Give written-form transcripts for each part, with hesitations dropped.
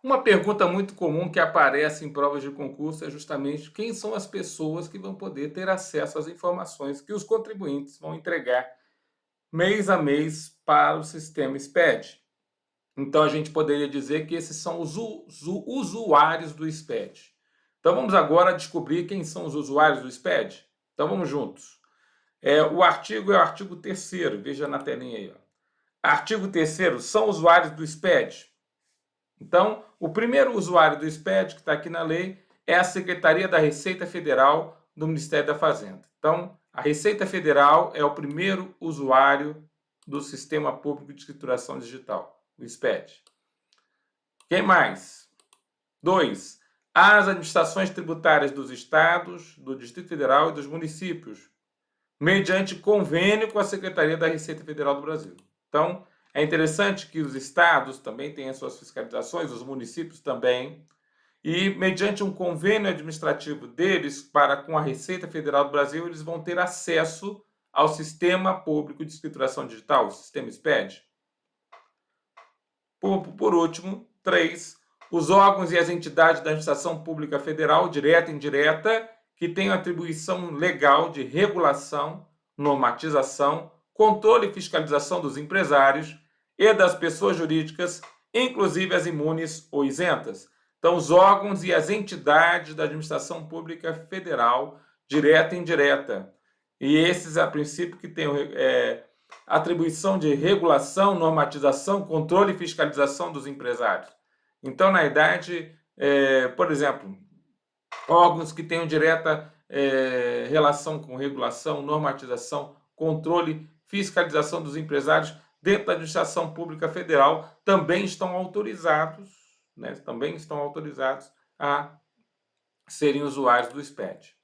Uma pergunta muito comum que aparece em provas de concurso é justamente quem são as pessoas que vão poder ter acesso às informações que os contribuintes vão entregar mês a mês para o sistema SPED. Então, a gente poderia dizer que esses são os usuários do SPED. Então, vamos agora descobrir quem são os usuários do SPED? Então, vamos juntos. O artigo é o artigo 3º, veja na telinha aí. Ó. Artigo 3º, são usuários do SPED. Então, o primeiro usuário do SPED, que está aqui na lei, é a Secretaria da Receita Federal do Ministério da Fazenda. Então, a Receita Federal é o primeiro usuário do Sistema Público de Escrituração Digital, o SPED. Quem mais? 2. As administrações tributárias dos estados, do Distrito Federal e dos municípios, mediante convênio com a Secretaria da Receita Federal do Brasil. Então, é interessante que os estados também tenham as suas fiscalizações, os municípios também, e mediante um convênio administrativo deles para com a Receita Federal do Brasil, eles vão ter acesso ao Sistema Público de Escrituração Digital, o Sistema SPED. Por último, 3. Os órgãos e as entidades da administração pública federal, direta e indireta, que tenham atribuição legal de regulação, normatização, controle e fiscalização dos empresários e das pessoas jurídicas, inclusive as imunes ou isentas. Então, os órgãos e as entidades da administração pública federal, direta e indireta. E esses, a princípio, que têm atribuição de regulação, normatização, controle e fiscalização dos empresários. Então, na idade, por exemplo, órgãos que tenham direta relação com regulação, normatização, controle, fiscalização dos empresários dentro da administração pública federal também estão autorizados, né, a serem usuários do SPED.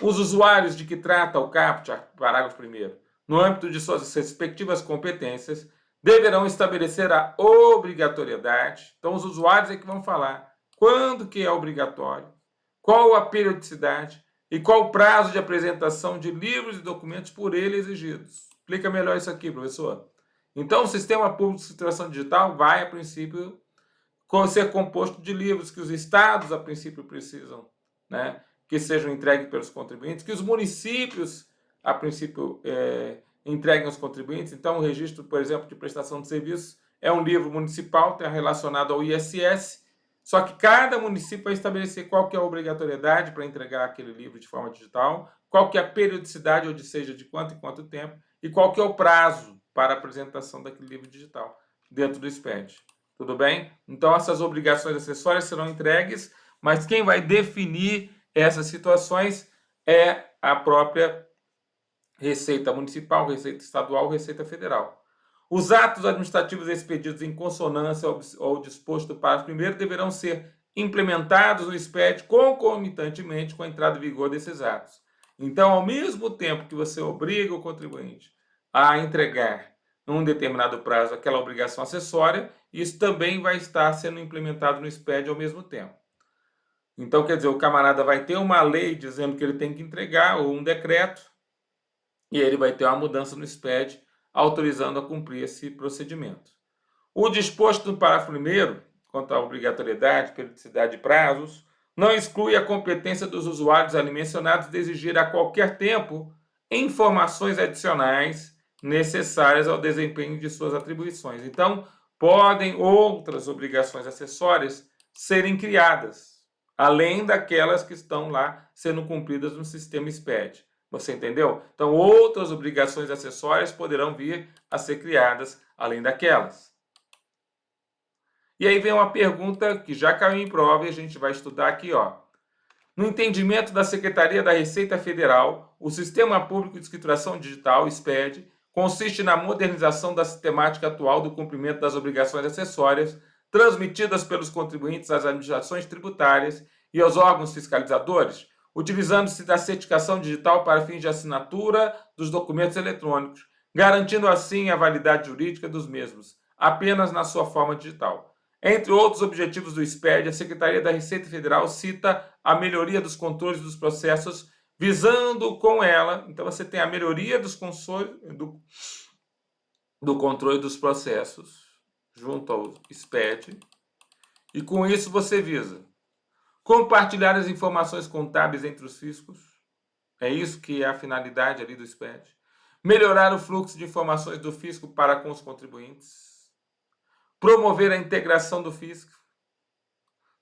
Os usuários de que trata o caput, parágrafo 1º, no âmbito de suas respectivas competências, deverão estabelecer a obrigatoriedade. Então, os usuários é que vão falar quando que é obrigatório, qual a periodicidade e qual o prazo de apresentação de livros e documentos por ele exigidos. Explica melhor isso aqui, professor. Então, o Sistema Público de Escrituração Digital vai, a princípio, ser composto de livros que os estados, a princípio, precisam, né, que sejam entregues pelos contribuintes, que os municípios, a princípio, entreguem aos contribuintes. Então, o registro, por exemplo, de prestação de serviços é um livro municipal, está relacionado ao ISS, só que cada município vai estabelecer qual que é a obrigatoriedade para entregar aquele livro de forma digital, qual que é a periodicidade, ou seja, de quanto em quanto tempo, e qual que é o prazo para a apresentação daquele livro digital dentro do SPED. Tudo bem? Então, essas obrigações acessórias serão entregues, mas quem vai definir essas situações é a própria Receita Municipal, Receita Estadual, Receita Federal. Os atos administrativos expedidos em consonância ao disposto do parágrafo 1º deverão ser implementados no SPED concomitantemente com a entrada em vigor desses atos. Então, ao mesmo tempo que você obriga o contribuinte a entregar num determinado prazo aquela obrigação acessória, isso também vai estar sendo implementado no SPED ao mesmo tempo. Então, quer dizer, o camarada vai ter uma lei dizendo que ele tem que entregar, ou um decreto, e ele vai ter uma mudança no SPED autorizando a cumprir esse procedimento. O disposto no parágrafo 1º, quanto à obrigatoriedade, periodicidade e prazos, não exclui a competência dos usuários ali mencionados de exigir a qualquer tempo informações adicionais necessárias ao desempenho de suas atribuições. Então, podem outras obrigações acessórias serem criadas, além daquelas que estão lá sendo cumpridas no sistema SPED. Você entendeu? Então, outras obrigações acessórias poderão vir a ser criadas além daquelas. E aí vem uma pergunta que já caiu em prova e a gente vai estudar aqui, ó. No entendimento da Secretaria da Receita Federal, o Sistema Público de Escrituração Digital, SPED, consiste na modernização da sistemática atual do cumprimento das obrigações acessórias transmitidas pelos contribuintes às administrações tributárias e aos órgãos fiscalizadores, utilizando-se da certificação digital para fins de assinatura dos documentos eletrônicos, garantindo assim a validade jurídica dos mesmos, apenas na sua forma digital. Entre outros objetivos do SPED, a Secretaria da Receita Federal cita a melhoria dos controles dos processos, visando com ela, então você tem a melhoria dos do controle dos processos junto ao SPED, E com isso você visa compartilhar as informações contábeis entre os fiscos. É isso que é a finalidade ali do SPED. Melhorar o fluxo de informações do fisco para com os contribuintes. Promover a integração do fisco.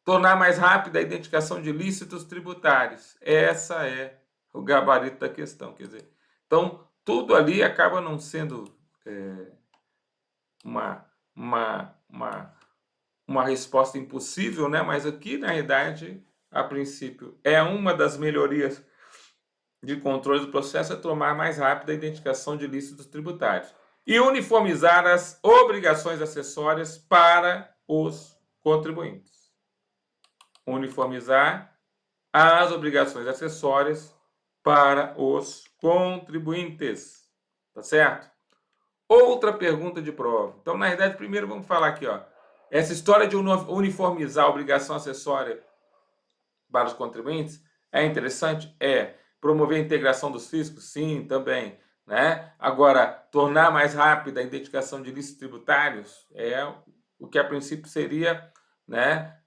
Tornar mais rápida a identificação de ilícitos tributários. Essa é o gabarito da questão. Quer dizer, então, tudo ali acaba não sendo uma resposta impossível, né? Mas aqui, na realidade, a princípio, é uma das melhorias de controle do processo é tomar mais rápida a identificação de ilícitos tributários e uniformizar as obrigações acessórias para os contribuintes. Uniformizar as obrigações acessórias para os contribuintes. Tá certo? Outra pergunta de prova. Então, na verdade, primeiro vamos falar aqui, ó. Essa história de uniformizar a obrigação acessória para os contribuintes é interessante? É. Promover a integração dos fiscos? Sim, também. Né? Agora, tornar mais rápida a identificação de ilícitos tributários é o que a princípio seria, né,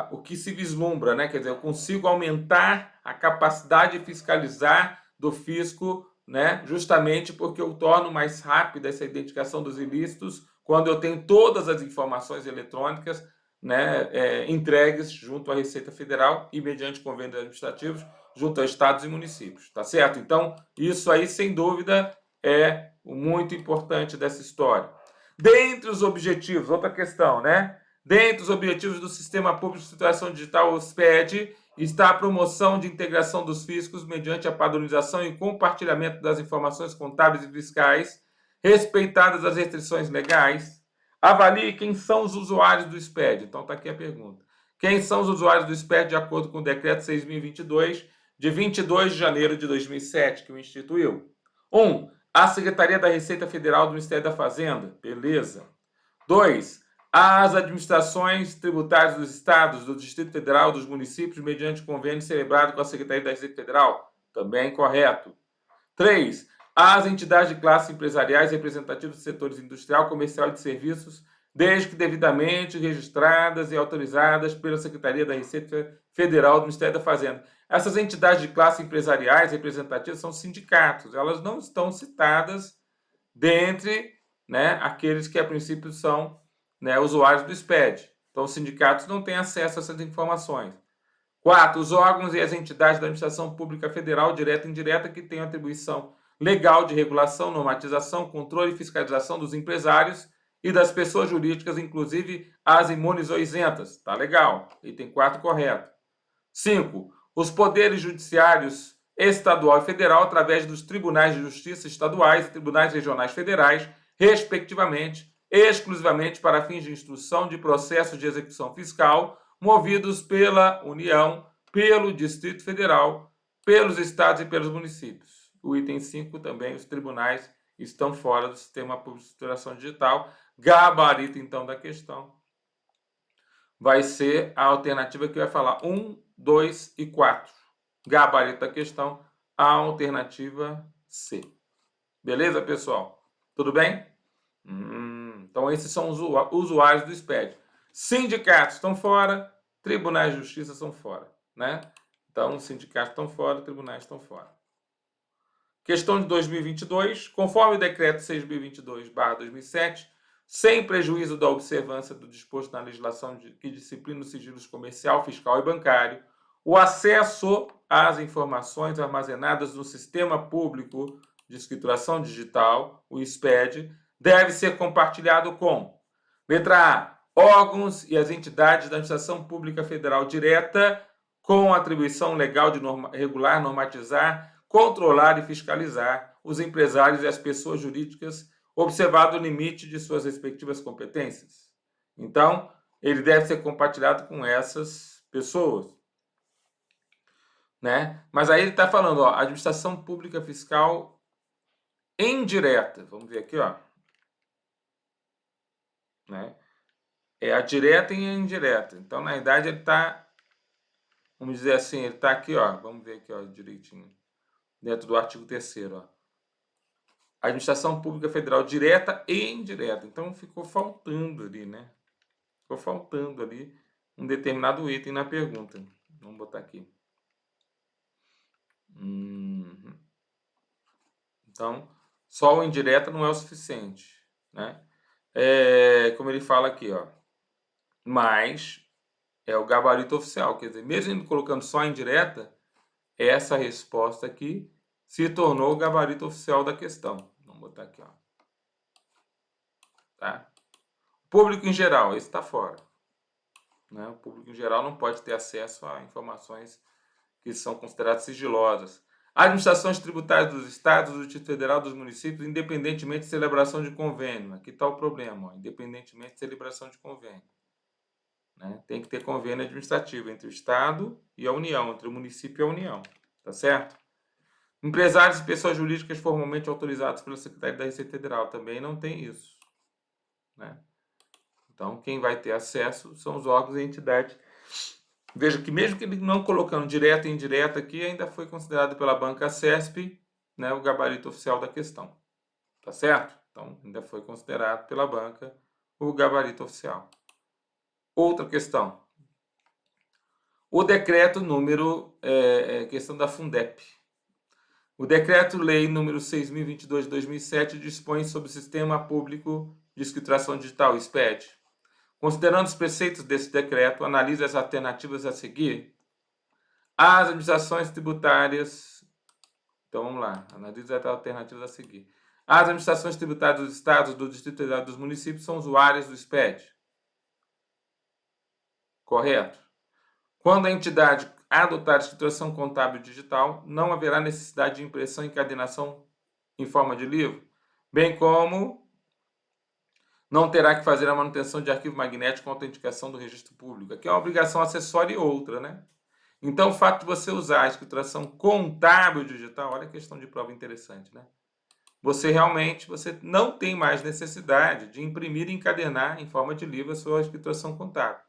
o que se vislumbra, né? Quer dizer, eu consigo aumentar a capacidade de fiscalizar do fisco, né, justamente porque eu torno mais rápida essa identificação dos ilícitos quando eu tenho todas as informações eletrônicas, né, entregues junto à Receita Federal e mediante convênios administrativos junto a estados e municípios, tá certo? Então, isso aí, sem dúvida, é muito importante dessa história. Dentre os objetivos, outra questão, né? Dentre os objetivos do Sistema Público de Situação Digital, o SPED, está a promoção de integração dos fiscos mediante a padronização e compartilhamento das informações contábeis e fiscais, respeitadas as restrições legais. Avalie quem são os usuários do SPED. Então, está aqui a pergunta. Quem são os usuários do SPED de acordo com o Decreto 6.022, de 22 de janeiro de 2007, que o instituiu? 1. A Secretaria da Receita Federal do Ministério da Fazenda. Beleza. 2. As administrações tributárias dos estados, do Distrito Federal, dos municípios, mediante convênio celebrado com a Secretaria da Receita Federal. Também correto. 3. As entidades de classe empresariais representativas dos setores industrial, comercial e de serviços, desde que devidamente registradas e autorizadas pela Secretaria da Receita Federal do Ministério da Fazenda. Essas entidades de classe empresariais representativas são sindicatos, elas não estão citadas dentre, né, aqueles que a princípio são, né, usuários do SPED. Então, os sindicatos não têm acesso a essas informações. 4. Os órgãos e as entidades da administração pública federal, direta e indireta, que têm atribuição legal de regulação, normatização, controle e fiscalização dos empresários e das pessoas jurídicas, inclusive as imunes ou isentas. Tá legal. Item 4 correto. 5. Os poderes judiciários estadual e federal, através dos tribunais de justiça estaduais e tribunais regionais federais, respectivamente, exclusivamente para fins de instrução de processos de execução fiscal, movidos pela União, pelo Distrito Federal, pelos estados e pelos municípios. O item 5 também, os tribunais estão fora do Sistema Público de Escrituração Digital. Gabarito, então, da questão vai ser a alternativa que vai falar 1, 2 e 4. Gabarito da questão, a alternativa C. Beleza, pessoal? Tudo bem? Então, esses são os usuários do SPED. Sindicatos estão fora, tribunais de justiça estão fora, né? Então, os sindicatos estão fora, tribunais estão fora. Questão de 2022. Conforme o decreto 6.022/2007, sem prejuízo da observância do disposto na legislação que disciplina os sigilos comercial, fiscal e bancário, o acesso às informações armazenadas no Sistema Público de Escrituração Digital, o SPED, deve ser compartilhado com: letra A, órgãos e as entidades da administração pública federal direta com atribuição legal de regular, normatizar, controlar e fiscalizar os empresários e as pessoas jurídicas, observado o limite de suas respectivas competências. Então, ele deve ser compartilhado com essas pessoas, né? Mas aí ele está falando, ó, administração pública fiscal indireta. Vamos ver aqui, ó. Né? É a direta e a indireta. Então, na verdade, ele está, vamos dizer assim, ele está aqui, ó. Vamos ver aqui, ó, direitinho. Dentro do artigo 3º, ó. Administração Pública Federal direta e indireta. Então, ficou faltando ali, né? Ficou faltando ali um determinado item na pergunta. Vamos botar aqui. Então, só o indireta não é o suficiente, né? Como ele fala aqui, ó. Mas é o gabarito oficial. Quer dizer, mesmo ele colocando só a indireta, essa resposta aqui se tornou o gabarito oficial da questão. Vamos botar aqui, ó. Tá? Público em geral, esse está fora. Né? O público em geral não pode ter acesso a informações que são consideradas sigilosas. Administrações tributárias dos estados, do Distrito Federal, dos municípios, independentemente de celebração de convênio. Aqui está o problema, ó, independentemente de celebração de convênio. Né? Tem que ter convênio administrativo entre o estado e a União, entre o município e a União. Tá certo? Empresários e pessoas jurídicas formalmente autorizados pela Secretaria da Receita Federal. Também não tem isso. Né? Então, quem vai ter acesso são os órgãos e entidades. Veja que mesmo que ele não colocando direto e indireto aqui, ainda foi considerado pela banca CESP, né, o gabarito oficial da questão. Tá certo? Então, ainda foi considerado pela banca o gabarito oficial. Outra questão. O decreto número, questão da Fundep. O Decreto-Lei número 6.022 de 2007 dispõe sobre o Sistema Público de Escrituração Digital, SPED. Considerando os preceitos desse decreto, analise as alternativas a seguir. As administrações tributárias... Então, vamos lá. Analise as alternativas a seguir. As administrações tributárias dos estados, do Distrito Federal e dos municípios são usuárias do SPED. Correto? Quando a entidade adotar a escrituração contábil digital, não haverá necessidade de impressão e encadernação em forma de livro, bem como não terá que fazer a manutenção de arquivo magnético com autenticação do registro público. Aqui é uma obrigação acessória e outra, né? Então, o fato de você usar a escrituração contábil digital, olha a questão de prova interessante, né? Você não tem mais necessidade de imprimir e encadernar em forma de livro a sua escrituração contábil.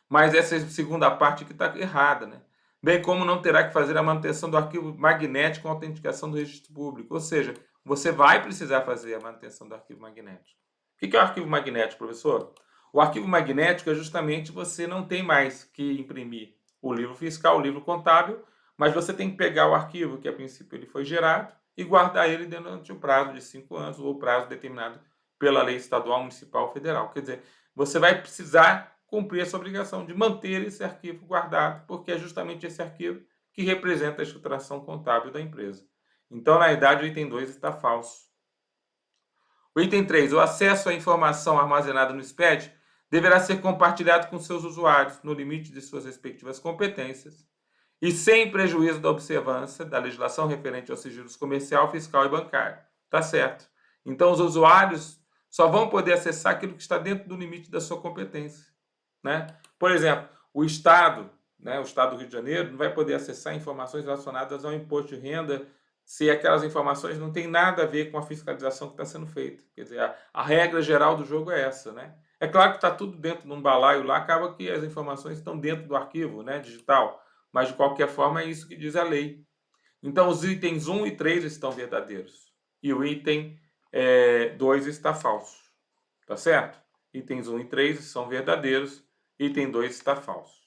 Mas essa segunda parte aqui está errada, né? Bem como não terá que fazer a manutenção do arquivo magnético com autenticação do registro público. Ou seja, você vai precisar fazer a manutenção do arquivo magnético. O que é o arquivo magnético, professor? O arquivo magnético é justamente você não tem mais que imprimir o livro fiscal, o livro contábil, mas você tem que pegar o arquivo que a princípio ele foi gerado e guardar ele durante o prazo de 5 anos ou o prazo determinado pela lei estadual, municipal, federal. Quer dizer, você vai precisar cumprir essa obrigação de manter esse arquivo guardado, porque é justamente esse arquivo que representa a escrituração contábil da empresa. Então, na verdade, o item 2 está falso. O item 3, o acesso à informação armazenada no SPED deverá ser compartilhado com seus usuários no limite de suas respectivas competências e sem prejuízo da observância da legislação referente aos sigilos comercial, fiscal e bancário. Tá certo. Então, os usuários só vão poder acessar aquilo que está dentro do limite da sua competência. Né? Por exemplo, o Estado, né, o Estado do Rio de Janeiro, não vai poder acessar informações relacionadas ao imposto de renda se aquelas informações não têm nada a ver com a fiscalização que está sendo feita. Quer dizer, a regra geral do jogo é essa. Né? É claro que está tudo dentro de um balaio lá, acaba que as informações estão dentro do arquivo, né, digital, mas de qualquer forma é isso que diz a lei. Então, os itens 1 e 3 estão verdadeiros e o item 2 está falso. Tá certo? Itens 1 e 3 são verdadeiros, item 2 está falso.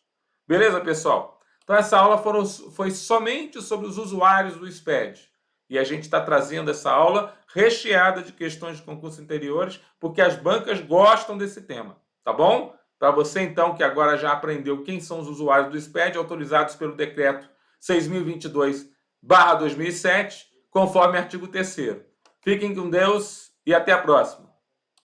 Beleza, pessoal? Então, essa aula foi somente sobre os usuários do SPED. E a gente está trazendo essa aula recheada de questões de concurso anteriores, porque as bancas gostam desse tema, tá bom? Para você, então, que agora já aprendeu quem são os usuários do SPED, autorizados pelo Decreto 6.022/2007, conforme artigo 3º. Fiquem com Deus e até a próxima.